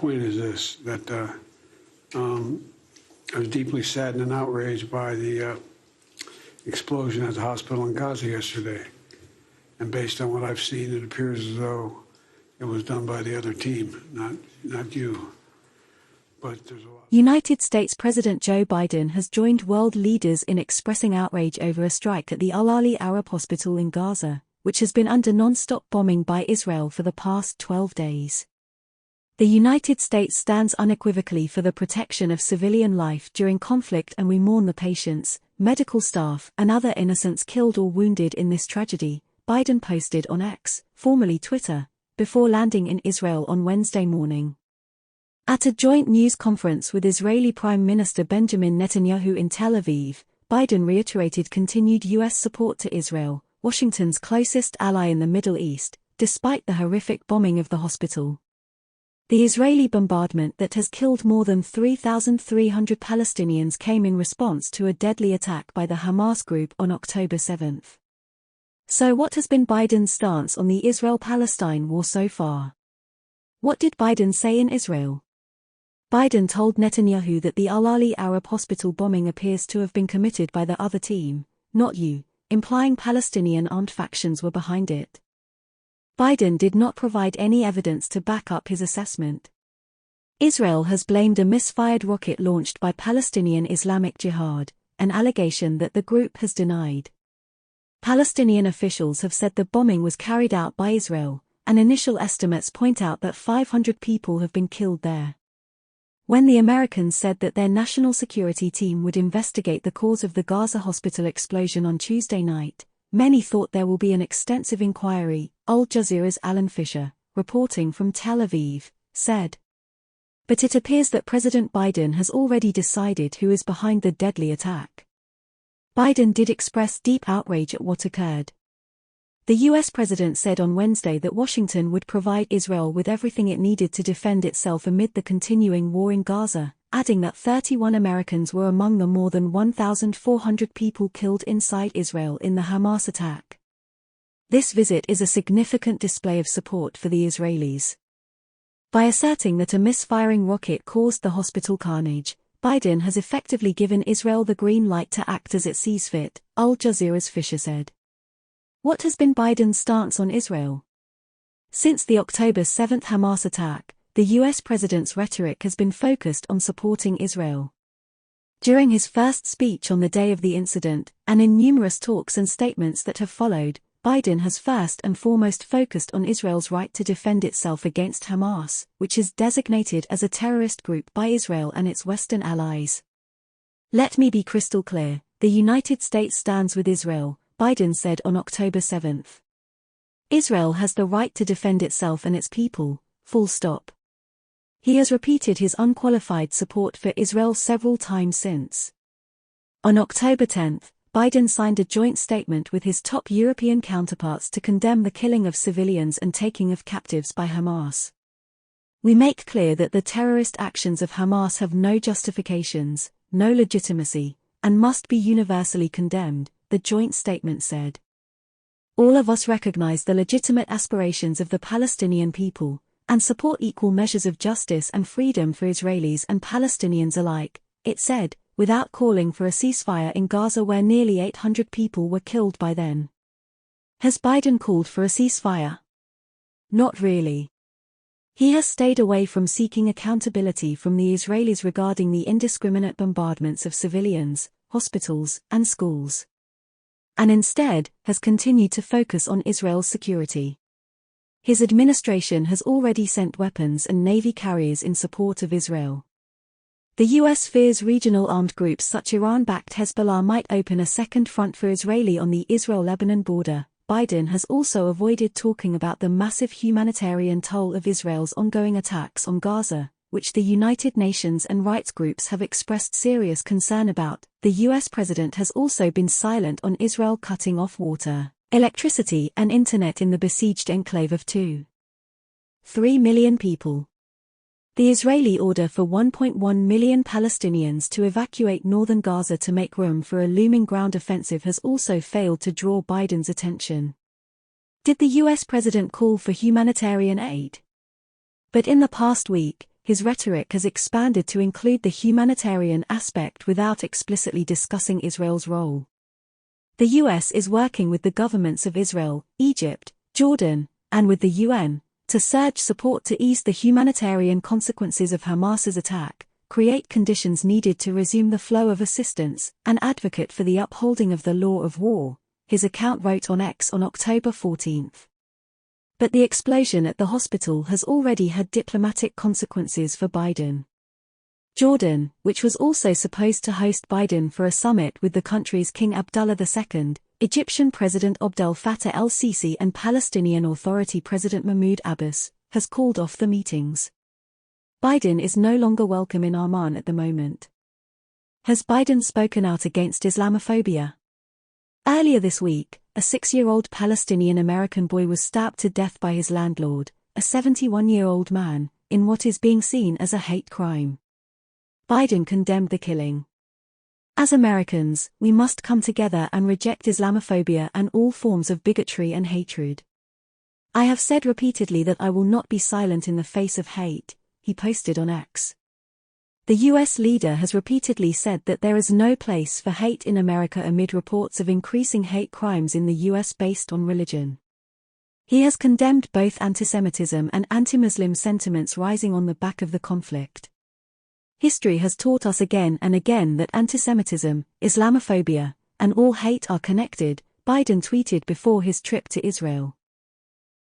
point is this, that I was deeply saddened and outraged by the explosion at the hospital in Gaza yesterday. And based on what I've seen, it appears as though it was done by the other team, not you. But there's a lot. United States President Joe Biden has joined world leaders in expressing outrage over a strike at the Al-Ahli Arab Hospital in Gaza, which has been under non-stop bombing by Israel for the past 12 days. The United States stands unequivocally for the protection of civilian life during conflict, and we mourn the patients, medical staff, and other innocents killed or wounded in this tragedy, Biden posted on X, formerly Twitter, before landing in Israel on Wednesday morning. At a joint news conference with Israeli Prime Minister Benjamin Netanyahu in Tel Aviv, Biden reiterated continued U.S. support to Israel, Washington's closest ally in the Middle East, despite the horrific bombing of the hospital. The Israeli bombardment that has killed more than 3,300 Palestinians came in response to a deadly attack by the Hamas group on October 7. So what has been Biden's stance on the Israel-Palestine war so far? What did Biden say in Israel? Biden told Netanyahu that the Al-Ahli Arab Hospital bombing appears to have been committed by the other team, not you, implying Palestinian armed factions were behind it. Biden did not provide any evidence to back up his assessment. Israel has blamed a misfired rocket launched by Palestinian Islamic Jihad, an allegation that the group has denied. Palestinian officials have said the bombing was carried out by Israel, and initial estimates point out that 500 people have been killed there. When the Americans said that their national security team would investigate the cause of the Gaza hospital explosion on Tuesday night, many thought there will be an extensive inquiry, Al Jazeera's Alan Fisher, reporting from Tel Aviv, said. But it appears that President Biden has already decided who is behind the deadly attack. Biden did express deep outrage at what occurred. The U.S. president said on Wednesday that Washington would provide Israel with everything it needed to defend itself amid the continuing war in Gaza, adding that 31 Americans were among the more than 1,400 people killed inside Israel in the Hamas attack. This visit is a significant display of support for the Israelis. By asserting that a misfiring rocket caused the hospital carnage, Biden has effectively given Israel the green light to act as it sees fit, Al Jazeera's Fisher said. What has been Biden's stance on Israel? Since the October 7 Hamas attack, the U.S. president's rhetoric has been focused on supporting Israel. During his first speech on the day of the incident, and in numerous talks and statements that have followed, Biden has first and foremost focused on Israel's right to defend itself against Hamas, which is designated as a terrorist group by Israel and its Western allies. Let me be crystal clear, the United States stands with Israel, Biden said on October 7. Israel has the right to defend itself and its people, full stop. He has repeated his unqualified support for Israel several times since. On October 10, Biden signed a joint statement with his top European counterparts to condemn the killing of civilians and taking of captives by Hamas. We make clear that the terrorist actions of Hamas have no justifications, no legitimacy, and must be universally condemned, the joint statement said. All of us recognize the legitimate aspirations of the Palestinian people, and support equal measures of justice and freedom for Israelis and Palestinians alike, it said, without calling for a ceasefire in Gaza where nearly 800 people were killed by then. Has Biden called for a ceasefire? Not really. He has stayed away from seeking accountability from the Israelis regarding the indiscriminate bombardments of civilians, hospitals, and schools. And instead, has continued to focus on Israel's security. His administration has already sent weapons and Navy carriers in support of Israel. The U.S. fears regional armed groups such as Iran-backed Hezbollah might open a second front for Israeli on the Israel-Lebanon border. Biden has also avoided talking about the massive humanitarian toll of Israel's ongoing attacks on Gaza, which the United Nations and rights groups have expressed serious concern about. The U.S. president has also been silent on Israel cutting off water, electricity, and internet in the besieged enclave of 2.3 million people. The Israeli order for 1.1 million Palestinians to evacuate northern Gaza to make room for a looming ground offensive has also failed to draw Biden's attention. Did the U.S. president call for humanitarian aid? But in the past week, his rhetoric has expanded to include the humanitarian aspect without explicitly discussing Israel's role. The US is working with the governments of Israel, Egypt, Jordan, and with the UN, to surge support to ease the humanitarian consequences of Hamas's attack, create conditions needed to resume the flow of assistance, and advocate for the upholding of the law of war, his account wrote on X on October 14. But the explosion at the hospital has already had diplomatic consequences for Biden. Jordan, which was also supposed to host Biden for a summit with the country's King Abdullah II, Egyptian President Abdel Fattah el-Sisi and Palestinian Authority President Mahmoud Abbas, has called off the meetings. Biden is no longer welcome in Amman at the moment. Has Biden spoken out against Islamophobia? Earlier this week, a 6-year-old Palestinian-American boy was stabbed to death by his landlord, a 71-year-old man, in what is being seen as a hate crime. Biden condemned the killing. As Americans, we must come together and reject Islamophobia and all forms of bigotry and hatred. I have said repeatedly that I will not be silent in the face of hate, he posted on X. The US leader has repeatedly said that there is no place for hate in America amid reports of increasing hate crimes in the US based on religion. He has condemned both antisemitism and anti-Muslim sentiments rising on the back of the conflict. History has taught us again and again that antisemitism, Islamophobia, and all hate are connected, Biden tweeted before his trip to Israel.